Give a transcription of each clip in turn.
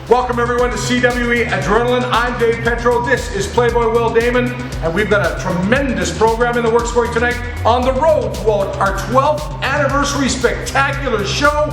Welcome everyone to CWE Adrenaline. I'm Dave Petro. This is Playboy Will Damon, and we've got a tremendous program in the works for you tonight. On the road to our 12th anniversary spectacular show,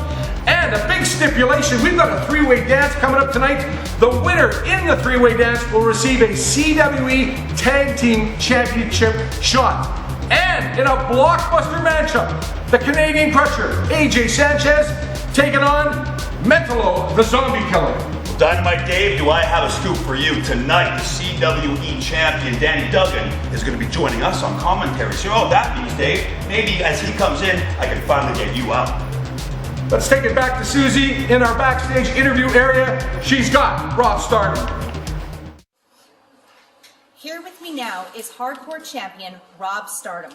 and a big stipulation. We've got a three-way dance coming up tonight. The winner in the three-way dance will receive a CWE Tag Team Championship shot. And in a blockbuster matchup, the Canadian Crusher, AJ Sanchez, taking on Mentallo, the Zombie Killer. Dynamite Dave, do I have a scoop for you? Tonight, the CWE champion, Danny Duggan, is going to be joining us on commentary. So, that means, Dave, maybe as he comes in, I can finally get you out. Let's take it back to Susie in our backstage interview area. She's got Rob Stardom. Here with me now is hardcore champion Rob Stardom.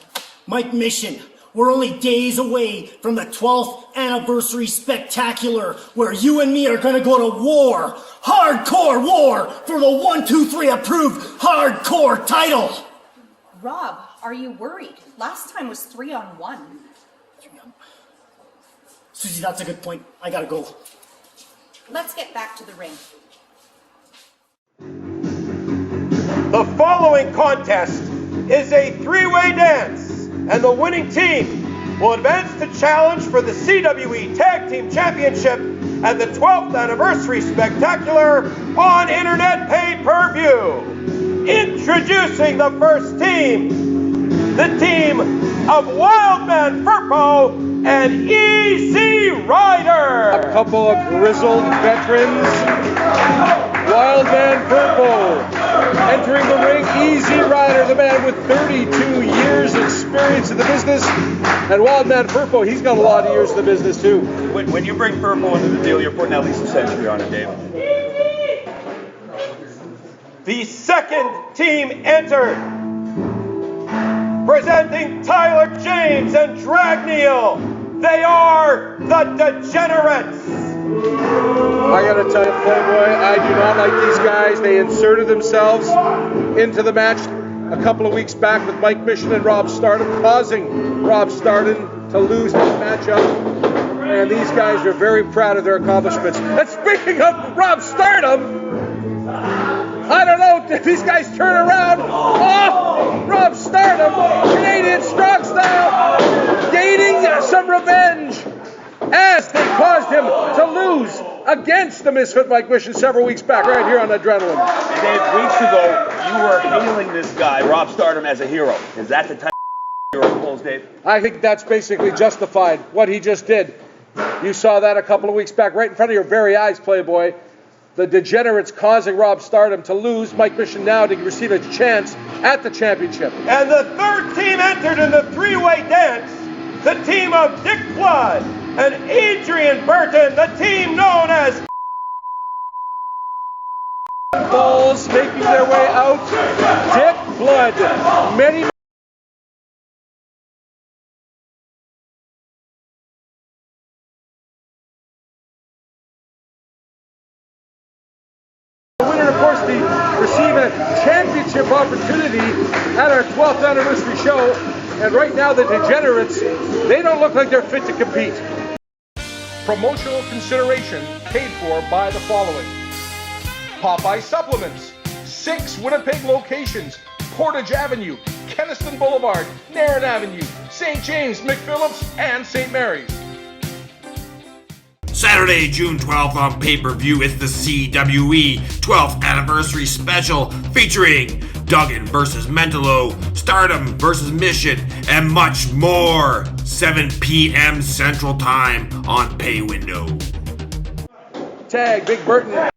Mike Mission, we're only days away from the 12th anniversary spectacular where you and me are gonna go to war. Hardcore war for the 1, 2, 3 approved hardcore title. Rob, are you worried? Last time was 3-on-1. Susie, that's a good point. I gotta go. Let's get back to the ring. The following contest is a three-way dance, and the winning team will advance to challenge for the CWE Tag Team Championship at the 12th Anniversary Spectacular on Internet Pay-Per-View. Introducing the first team, the team of Wildman Furpo and Easy Rider. A couple of grizzled veterans. Wildman Furpo entering the ring. Easy Rider, the man with 32 years experience in the business. And Wildman Furpo, he's got a lot of years in the business too. When you bring Furpo into the deal, you're putting at least a century on it, Dave. The second team entered. Presenting Tyler James and Dragneil. They are the Degenerates. I gotta tell you, Playboy, I do not like these guys. They inserted themselves into the match a couple of weeks back with Mike Mission and Rob Stardom, causing Rob Stardom to lose this matchup. And these guys are very proud of their accomplishments. And speaking of Rob Stardom, I don't know if these guys turn around. Oh, Rob Stardom, Canadian strong style, gaining some revenge as they caused him to lose against the Misfit Mike Mission several weeks back right here on Adrenaline. Dave, weeks ago, you were hailing this guy, Rob Stardom, as a hero. Is that the type of hero pulls, Dave? I think that's basically justified, what he just did. You saw that a couple of weeks back right in front of your very eyes, Playboy. The Degenerates causing Rob Stardom to lose. Mike Mission now to receive a chance at the championship. And the third team entered in the three-way dance, the team of Dick Blood and Adrian Burton, the team known as Balls making their way out. Dick Blood. Many receive a championship opportunity at our 12th anniversary show, and right now the Degenerates, they don't look like they're fit to compete. Promotional consideration paid for by the following: Popeye Supplements, 6 Winnipeg locations: Portage Avenue, Kenniston Boulevard, Narran Avenue, St. James, McPhillips, and St. Mary's. Saturday, June 12th on pay-per-view is the CWE 12th Anniversary Special featuring Duggan versus Mentallo, Stardom versus Mission, and much more. 7 p.m. Central Time on Pay Window. Tag, Big Burton.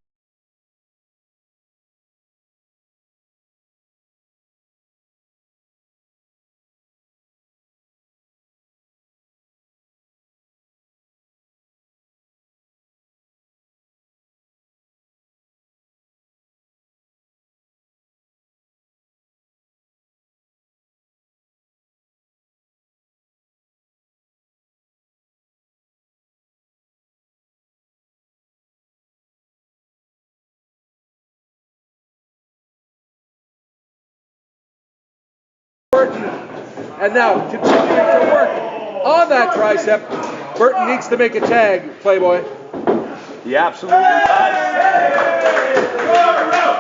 Burton, and now continuing to work on that tricep. Burton needs to make a tag, Playboy. He absolutely does.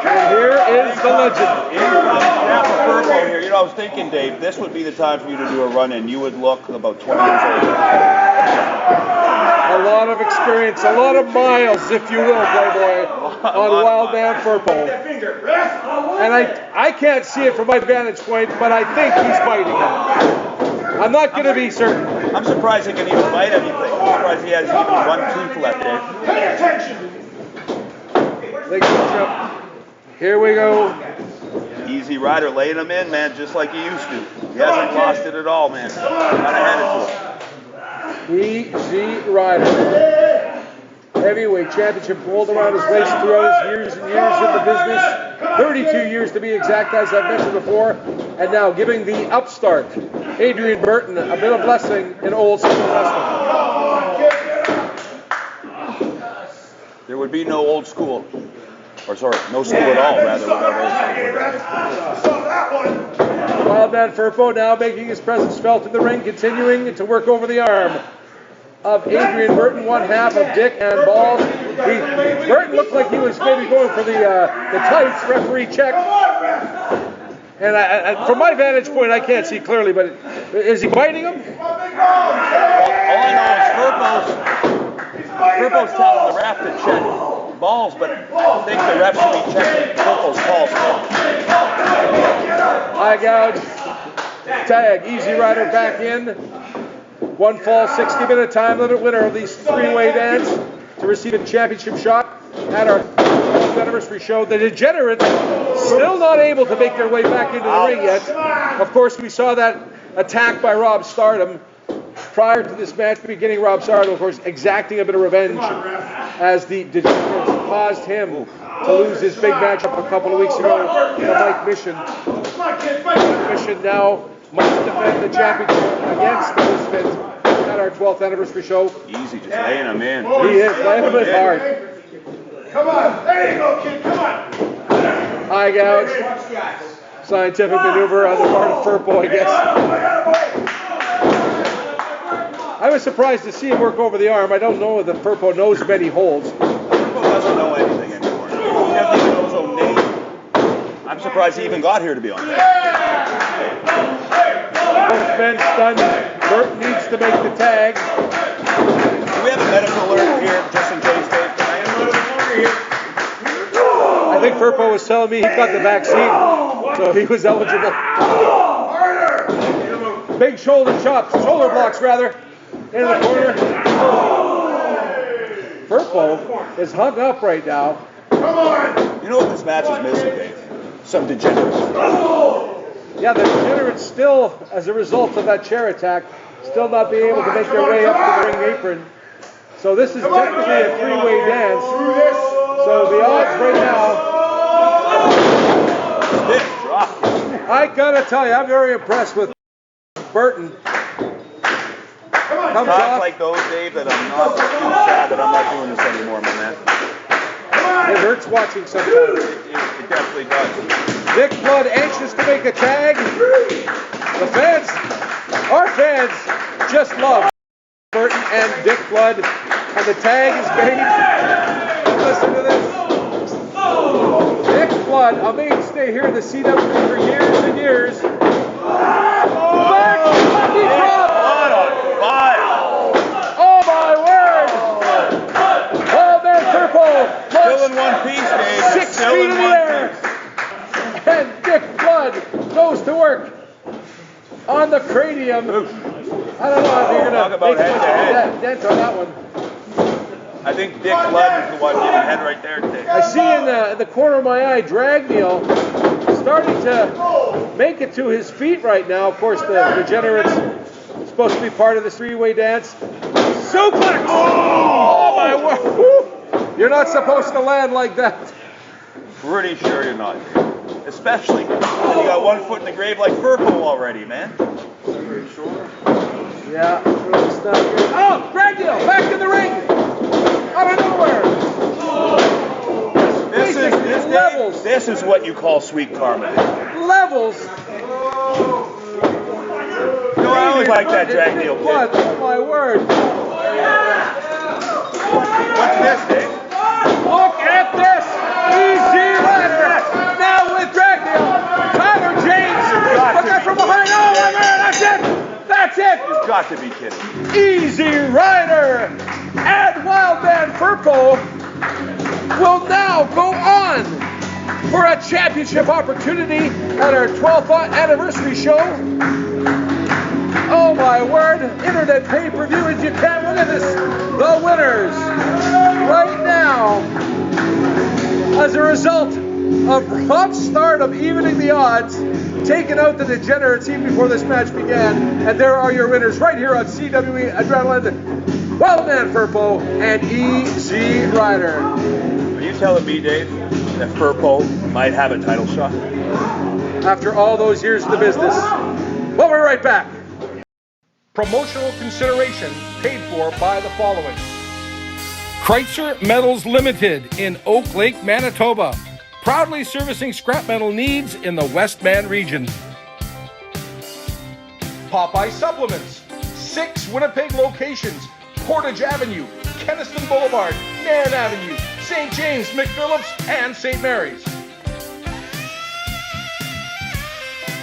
And here is the legend. Here, you know, I was thinking, Dave, this would be the time for you to do a run-in. You would look about 20 years old. A lot of experience, a lot of miles, if you will, Playboy, on Wild Man Furpo. And I can't see it from my vantage point, but I think he's biting him. I'm not going to be certain. I'm surprised he can even bite anything. I'm surprised he has even one tooth left, Dave. Pay attention! Here we go. Easy Rider laying him in, man, just like he used to. He hasn't lost it at all, man. Gotta hand it to him. Easy Rider. Heavyweight championship gold around his waist throughout his years and years in the business. 32 years to be exact, as I've mentioned before. And now giving the upstart, Adrian Burton, a bit of blessing in old school wrestling. There would be no old school. Or sorry, no school at all, rather, without old school. Wildman Furpo now making his presence felt in the ring, continuing to work over the arm of Adrian Burton, one half of Dick and Balls. Burton looked like he was maybe going for the tights, referee check. And from my vantage point, I can't see clearly, but is he biting him? All I know is Furpo's telling the ref to check Balls, but I think the ref should be checking Furpo's pulse. Eye gouge, tag, Easy Rider back in. One fall, 60-minute time limit winner of these three-way dance to receive a championship shot at our 12th anniversary show. The Degenerates still not able to make their way back into the ring yet. Of course, we saw that attack by Rob Stardom. Prior to this match beginning, Rob Stardom, of course, exacting a bit of revenge as the Degenerates caused him to lose his big matchup a couple of weeks ago to Mike Mission. Mission now must defend the championship against the Misfits at our 12th anniversary show. Easy, just laying him in. He is laying him in hard. Come on, there you go, kid, come on. Eye gouge. Scientific maneuver on the part of Furpo, I guess. I was surprised to see him work over the arm. I don't know that Furpo knows many holds. Furpo doesn't know anything anymore. He doesn't even know his own name. I'm surprised he even got here, to be honest. Both men stunned. Burton needs to make the tag. Do we have a medical alert here, just in case, Dave? I think Furpo was telling me he got the vaccine, so he was eligible. Big shoulder blocks rather, in the corner. Furpo is hung up right now. You know what this match is missing, Dave? Some degenerates. Yeah, the Degenerates still, as a result of that chair attack, still not being able to make their way up to the ring apron. So this is technically a three-way dance. So the odds right now, I gotta tell you, I'm very impressed with Burton. Comes Times off. like those, Dave, that I'm not too sad that I'm not doing this anymore, my man. It hurts watching sometimes. It definitely does. Dick Blood anxious to make a tag. The fans, our fans, just love Burton and Dick Blood. And the tag is made. Listen to this. Dick Blood, a mainstay here in the CWE for years and years. Oh my word! Oh man, Purple! Still in one piece, Dave. 6 feet in the air! And Dick Blood goes to work on the cranium. I don't know if you're going to make much of a dent on that one. I think Dick Blood is the one getting head right there today. I see in the corner of my eye, Dragneil starting to make it to his feet right now. Of course, the Degenerates supposed to be part of this three-way dance. Suplex! Oh my word! Woo. You're not supposed to land like that. Pretty sure you're not. Especially when you got 1 foot in the grave like Furpo already, man. Sure. Yeah, really stuck. Oh, Dragneil back in the ring! Out of nowhere! Levels. This is what you call sweet karma. Levels. You know, I always like that Dragneil kid. What? Oh my word! What's this, Dave? Look at their got to be kidding. Easy Rider and Wildman Furpo will now go on for a championship opportunity at our 12th anniversary show. Oh my word, internet pay-per-view as you can. Look at this. The winners right now as a result of Rob Stardom evening the odds, taking out the Degenerates even before this match began. And there are your winners right here on CWE Adrenaline, Wildman Furpo and Easy Rider. Are you telling me, Dave, that Furpo might have a title shot? After all those years in the business. We'll be right back. Promotional consideration paid for by the following. Kreitzer Metals Limited in Oak Lake, Manitoba. Proudly servicing scrap metal needs in the Westman region. Popeye Supplements. 6 Winnipeg locations. Portage Avenue, Kenniston Boulevard, Nairn Avenue, St. James, McPhillips, and St. Mary's.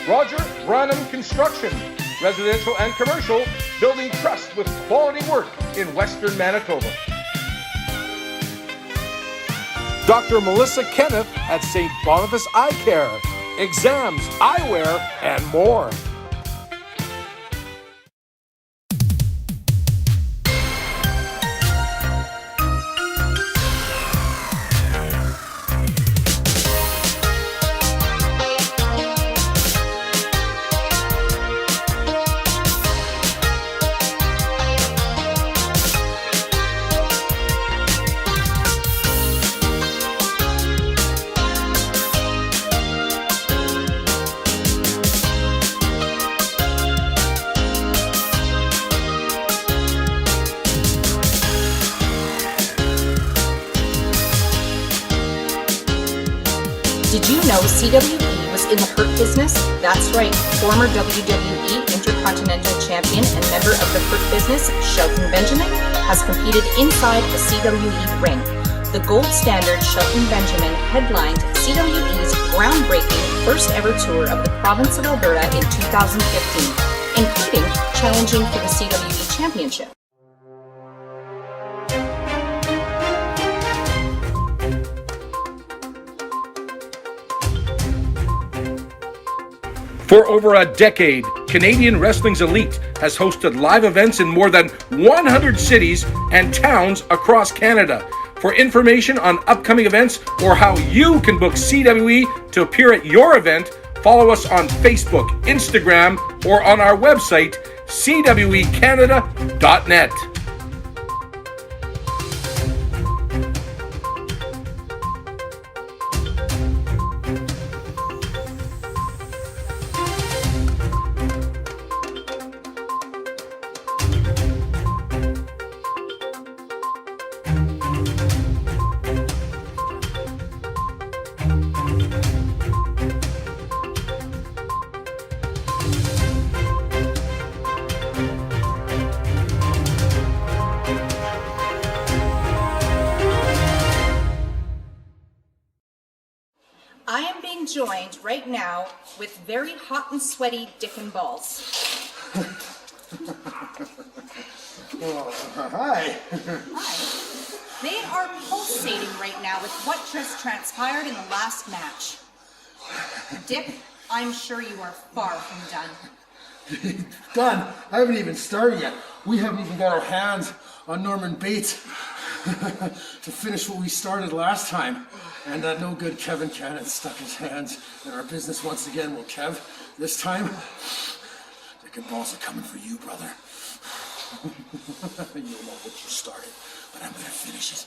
Roger Branham Construction. Residential and commercial, building trust with quality work in Western Manitoba. Dr. Melissa Kenneth at St. Boniface Eye Care. Exams, eyewear, and more. Did you know CWE was in the Hurt business? That's right, former WWE Intercontinental Champion and member of the Hurt business, Shelton Benjamin, has competed inside the CWE ring. The gold standard Shelton Benjamin headlined CWE's groundbreaking first ever tour of the province of Alberta in 2015, including challenging for the CWE Championship. For over a decade, Canadian Wrestling's Elite has hosted live events in more than 100 cities and towns across Canada. For information on upcoming events or how you can book CWE to appear at your event, follow us on Facebook, Instagram, or on our website, cwecanada.net. I am being joined right now with very hot and sweaty Dick and Balls. Hi. Hi. They are pulsating right now with what just transpired in the last match. Dick, I'm sure you are far from done. Done. I haven't even started yet. We haven't even got our hands on Norman Bates to finish what we started last time. And that no good Kevin Cannon stuck his hands in our business once again. Well, Kev, this time, Dick and Balls are coming for you, brother. You'll know what you started, but I'm gonna finish it.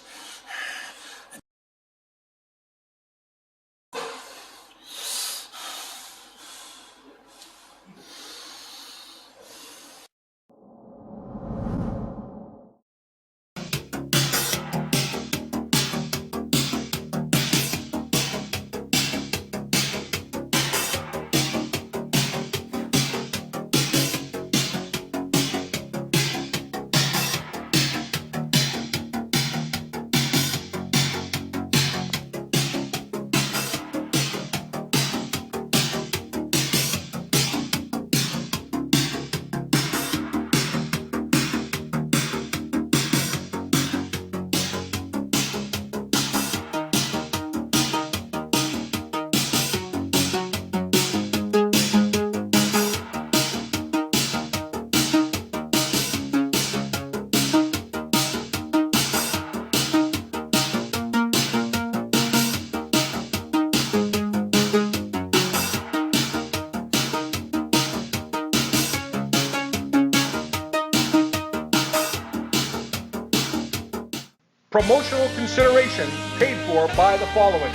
Promotional consideration paid for by the following.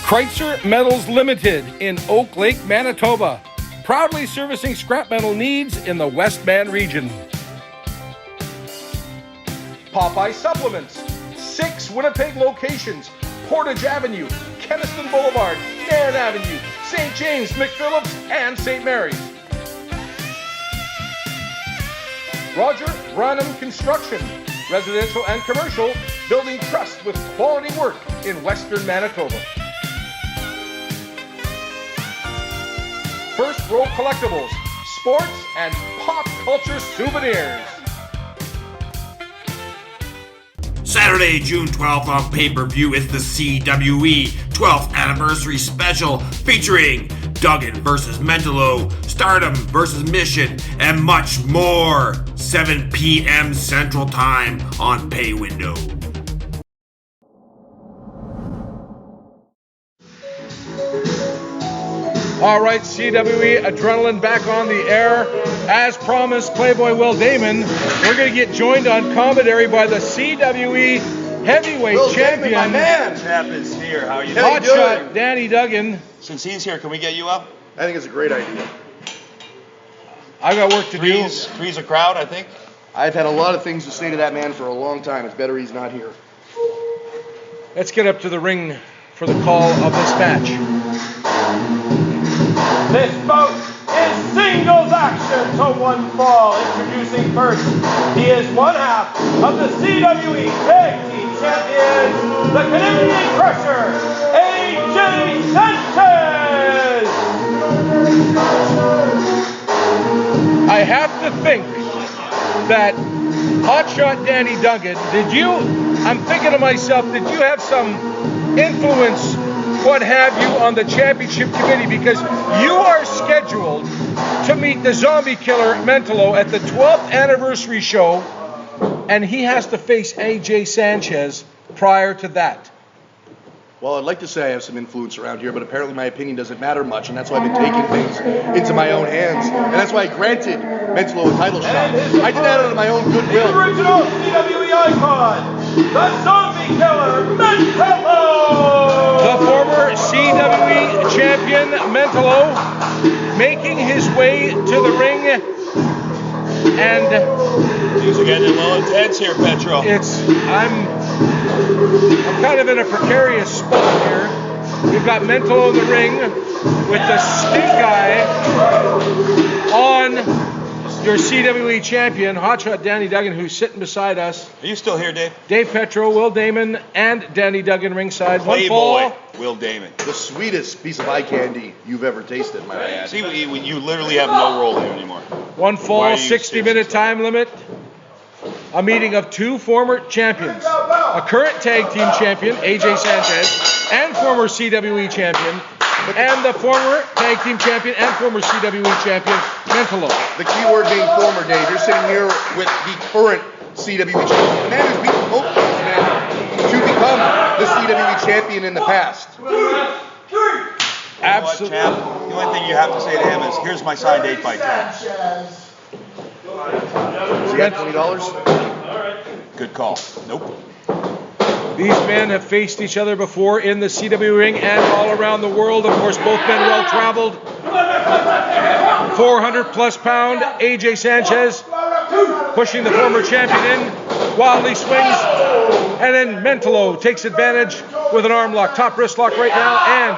Kreitzer Metals Limited in Oak Lake, Manitoba. Proudly servicing scrap metal needs in the Westman region. Popeye Supplements. 6 Winnipeg locations. Portage Avenue, Keniston Boulevard, Nairn Avenue, St. James, McPhillips, and St. Mary's. Roger Branham Construction. Residential and commercial, building trust with quality work in Western Manitoba. First Row Collectibles, sports and pop culture souvenirs. Saturday, June 12th on pay-per-view is the CWE 12th Anniversary Special featuring Duggan versus Mentallo, Stardom versus Mission, and much more. 7 p.m. Central Time on Pay Window. All right, CWE Adrenaline back on the air. As promised, Playboy Will Damon. We're going to get joined on commentary by the CWE Heavyweight Will Champion. Damon, my man. Champ is here. How are you doing? How you doing? Hotshot Danny Duggan. Since he's here, can we get you up? I think it's a great idea. I got work to do. Three's a crowd, I think. I've had a lot of things to say to that man for a long time. It's better he's not here. Let's get up to the ring for the call of this match. This bout is singles action to one fall. Introducing first, he is one half of the CWE Tag Team Champions, the Canadian Crusher, AJ Sanchez. I have to think that Hotshot Danny Duggan, I'm thinking to myself, did you have some influence, what have you, on the championship committee? Because you are scheduled to meet the zombie killer Mentallo at the 12th anniversary show, and he has to face AJ Sanchez prior to that. Well, I'd like to say I have some influence around here, but apparently my opinion doesn't matter much, and that's why I've been taking things into my own hands, and that's why I granted Mentallo a title shot. I did that out of my own The goodwill. original CWE icon, the zombie killer Mentallo. The former CWE champion Mentallo making his way to the ring, and Things are getting a little intense here, Petro. I'm kind of in a precarious spot here. We've got Mentallo in the ring with the stink guy on your CWE champion, Hotshot Danny Duggan, who's sitting beside us. Are you still here, Dave? Dave Petro, Will Damon, and Danny Duggan ringside. One Playboy fall. Will Damon. The sweetest piece of eye candy you've ever tasted, my man. See, you literally have no role here anymore. One Why fall, are you 60-minute serious? time limit. A meeting of 2 former champions. A current tag team champion, AJ Sanchez, and former CWE champion, and the former tag team champion and former CWE champion, Mentallo. The key word being former, Dave. You're sitting here with the current CWE champion. The man who's beaten both of these men to become the CWE champion in the past. Absolutely. Champ, the only thing you have to say to him is, here's my signed 8x10. So you got $20? Good call. Nope. These men have faced each other before in the CW ring and all around the world. Of course, both men well traveled. 400-plus pound AJ Sanchez pushing the former champion in. Wildly swings. And then Mentallo takes advantage with an arm lock. Top wrist lock right now and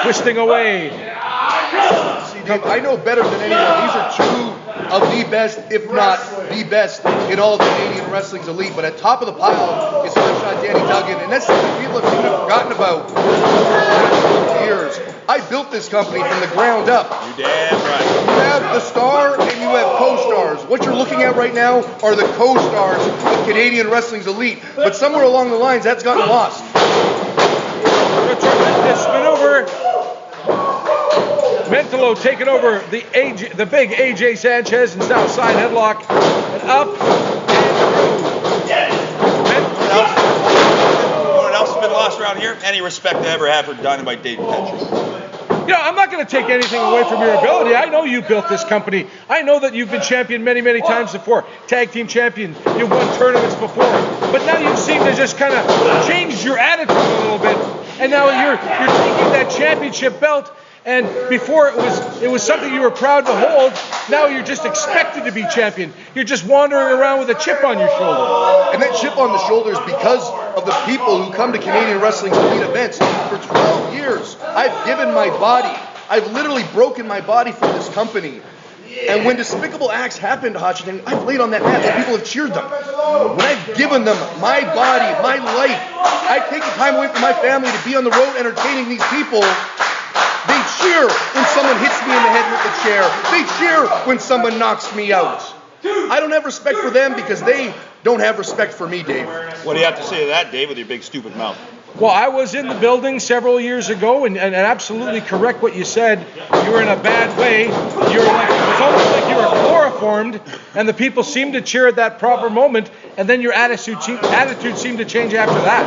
twisting away. See, Dave, I know better than anyone. These are two of the best, if not the best, in all of Canadian wrestling's elite. But at top of the pile is Hotshot Danny Duggan, and that's something people have even forgotten about for years. I built this company from the ground up. You're damn right. You have the star and you have co-stars. What you're looking at right now are the co-stars of Canadian wrestling's elite. But somewhere along the lines, that's gotten lost. A tremendous maneuver. Mentallo taking over the big AJ Sanchez, and now side headlock and up and through. You know what else has been lost around here? Any respect I ever had for Dynamite Dave Petro. You know, I'm not going to take anything away from your ability. I know you built this company. I know that you've been champion many, many times before. Tag team champion. You've won tournaments before. But now you seem to just kind of change your attitude a little bit. And now you're taking that championship belt. And before it was something you were proud to hold. Now you're just expected to be champion. You're just wandering around with a chip on your shoulder. And that chip on the shoulder is because of the people who come to Canadian Wrestling's elite events. For 12 years, I've given my body. I've literally broken my body for this company. And when despicable acts happen to Hachideng, I've laid on that mat and people have cheered them. When I've given them my body, my life, I've taken time away from my family to be on the road entertaining these people. They cheer when someone hits me in the head with the chair. They cheer when someone knocks me out. I don't have respect for them because they don't have respect for me, Dave. What do you have to say to that, Dave, with your big stupid mouth? Well, I was in the building several years ago, and absolutely correct what you said. You were in a bad way. You were like, it was almost like you were chloroformed, and the people seemed to cheer at that proper moment, and then your attitude seemed to change after that.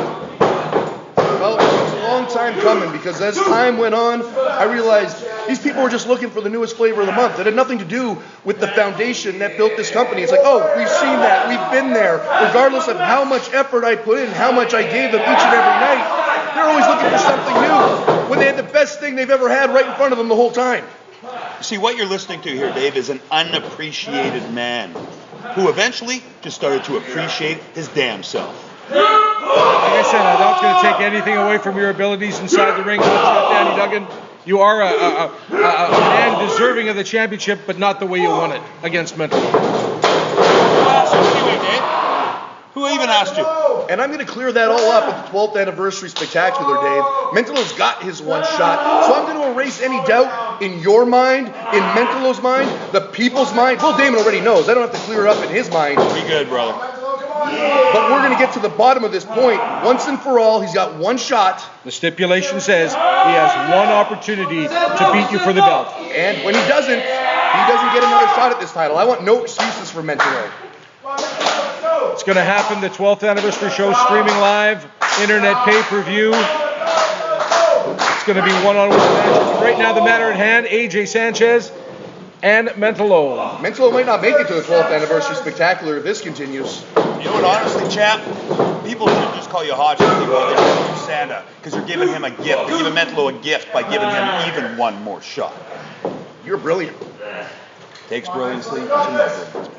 Well, it was a long time coming because as time went on, I realized these people were just looking for the newest flavor of the month. It had nothing to do with the foundation that built this company. It's like, oh, we've seen that, we've been there. Regardless of how much effort I put in, how much I gave them each and every night, they're always looking for something new when they had the best thing they've ever had right in front of them the whole time. See, what you're listening to here, Dave, is an unappreciated man who eventually just started to appreciate his damn self. Like I said, I'm not going to take anything away from your abilities inside the ring. Danny Duggan, you are a man deserving of the championship, but not the way you won it against Mentallo. Who even asked you? And I'm going to clear that all up at the 12th anniversary spectacular, Dave. Mentallo's got his one shot, so I'm going to erase any doubt in your mind, in Mentallo's mind, the people's mind. Will Damon already knows. I don't have to clear it up in his mind. Be good, brother. But we're going to get to the bottom of this point. Once and for all, he's got one shot. The stipulation says he has one opportunity to beat you for the belt. And when he doesn't get another shot at this title. I want no excuses for Mentallo. It's going to happen, the 12th anniversary show, streaming live, internet pay-per-view. It's going to be one-on-one matches. Right now, the matter at hand, AJ Sanchez and Mentallo. Mentallo might not make it to the 12th anniversary spectacular if this continues. You know what, honestly, chap? People should just call you Hodge anymore. They should call you Santa, because you're giving him a gift. You're giving Mentallo a gift by giving him even one more shot. You're brilliant. Takes brilliantly to know brilliance.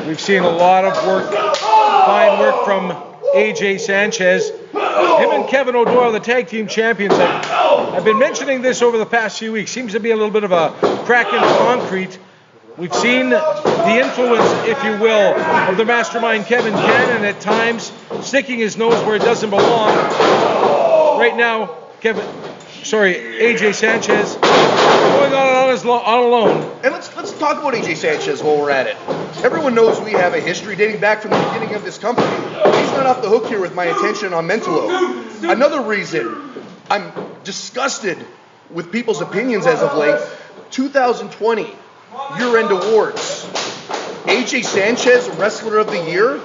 We've seen a lot of work, fine work from AJ Sanchez. Him and Kevin O'Doyle, the tag team champions. I've been mentioning this over the past few weeks. Seems to be a little bit of a crack in concrete. We've seen the influence, if you will, of the mastermind Kevin Cannon at times, sticking his nose where it doesn't belong. Right now, AJ Sanchez going on alone. And let's talk about AJ Sanchez while we're at it. Everyone knows we have a history dating back from the beginning of this company. He's not off the hook here with my attention on Mentallo. Another reason I'm disgusted with people's opinions as of late, 2020 year-end awards. AJ Sanchez, Wrestler of the Year?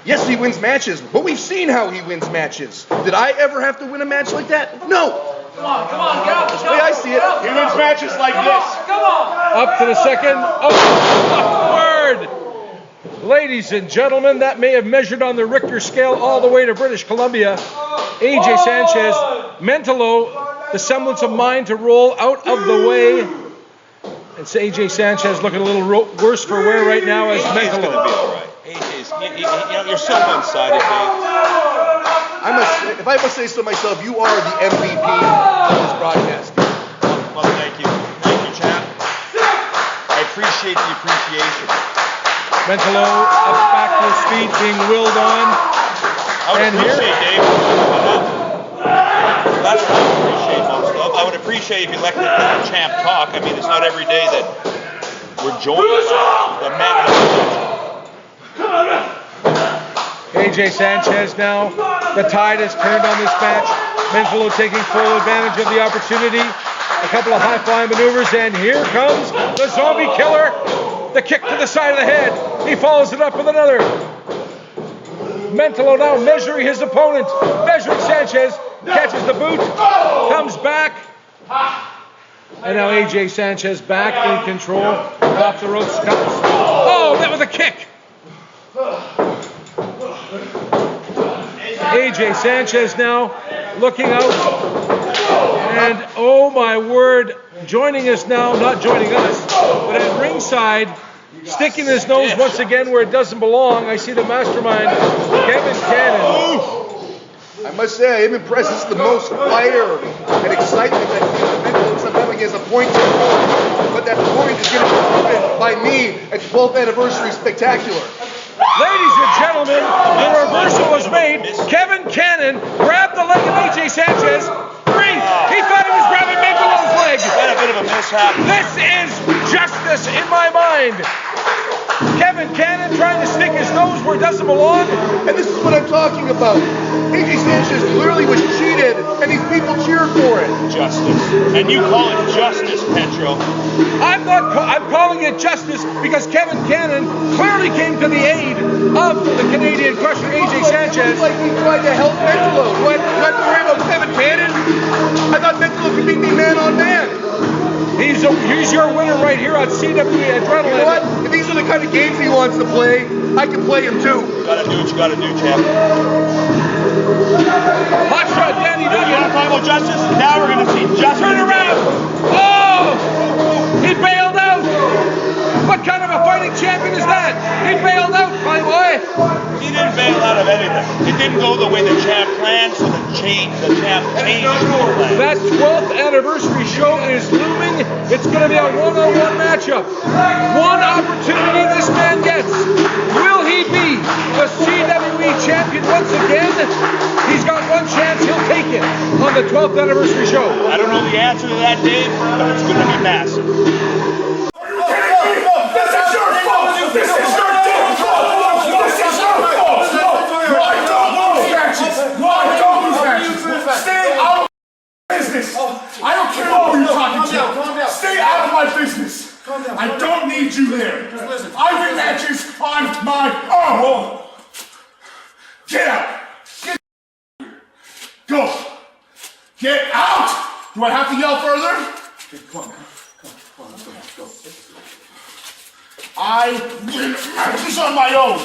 Yes, he wins matches, but we've seen how he wins matches. Did I ever have to win a match like that? No. Come on, get up. That's the way I see it. He wins matches like this. Come on. Up to the second. Upward. Ladies and gentlemen, that may have measured on the Richter scale all the way to British Columbia. AJ Sanchez, Mentallo, the semblance of mind to roll out of the way. It's AJ Sanchez looking a little worse for wear right now as AJ's Mentallo. going to be all right. AJ's, you're so one-sided, Dave. If I must say so myself, you are the MVP of this broadcast. Well, thank you. Thank you, champ. I appreciate the appreciation. Mentallo up back to his feet, being willed on. I would appreciate, Dave. That's what I would appreciate most of. I would appreciate if you let the champ talk. I mean, it's not every day that we're joined by the man of the AJ Sanchez now. The tide has turned on this match. Mentallo taking full advantage of the opportunity. A couple of high-flying maneuvers, and here comes the zombie killer. The kick to the side of the head. He follows it up with another. Mentallo now measuring his opponent. Measuring Sanchez. Catches the boot. Comes back. And now AJ Sanchez back in control. Off the ropes comes. Oh, that was a kick. AJ Sanchez now looking out. And oh my word, joining us now, not joining us, but at ringside, sticking his nose once again where it doesn't belong. I see the mastermind, Kevin Cannon. I must say, I'm impressed. This is the most fire and excitement that Mentallo sometimes he has a point to. But that point is going to be proven by me at 12th Anniversary Spectacular. Ladies and gentlemen, the reversal was made. Kevin Cannon grabbed the leg of AJ Sanchez. He thought he was grabbing Mentallo's leg. Had a bit of a mishap. This is justice in my mind. Kevin Cannon trying to stick his nose where it doesn't belong. And this is what I'm talking about. AJ Sanchez clearly was cheated, and these people cheered for it. Justice. And you call it justice, Petro. I'm calling it justice because Kevin Cannon clearly came to the aid of the Canadian crusher AJ Sanchez. Like he tried to help Mentallo. Do I have to worry about Kevin Cannon? I thought Mentallo could beat me man on man. He's your winner right here on CWE Adrenaline. You know what? If these are the kind of games he wants to play, I can play him too. You gotta do what you gotta do, champ. Hot shot, Danny You Duggan. wanna talk about justice? Now we're gonna see justice. Turn around. Oh! He bailed out. What kind of a fighting champion is that? He bailed out, my boy. He didn't bail out of anything. It didn't go the way the champ planned, so the champ changed his plan. That 12th anniversary show is looming. It's going to be a one-on-one matchup. One opportunity this man gets. Will he be the CWE champion once again? He's got one chance. He'll take it on the 12th anniversary show. I don't know the answer to that, Dave, but it's going to be massive. This is your damn fault! This is your fault! Why don't lose matches? Why don't lose matches? Stay out of my business! I don't care who you're talking to! Stay out of my business! I don't need you there! I win matches on my own! Get out! Go! Get out! Do I have to yell further? Okay, come on, let's go. I win matches on my own.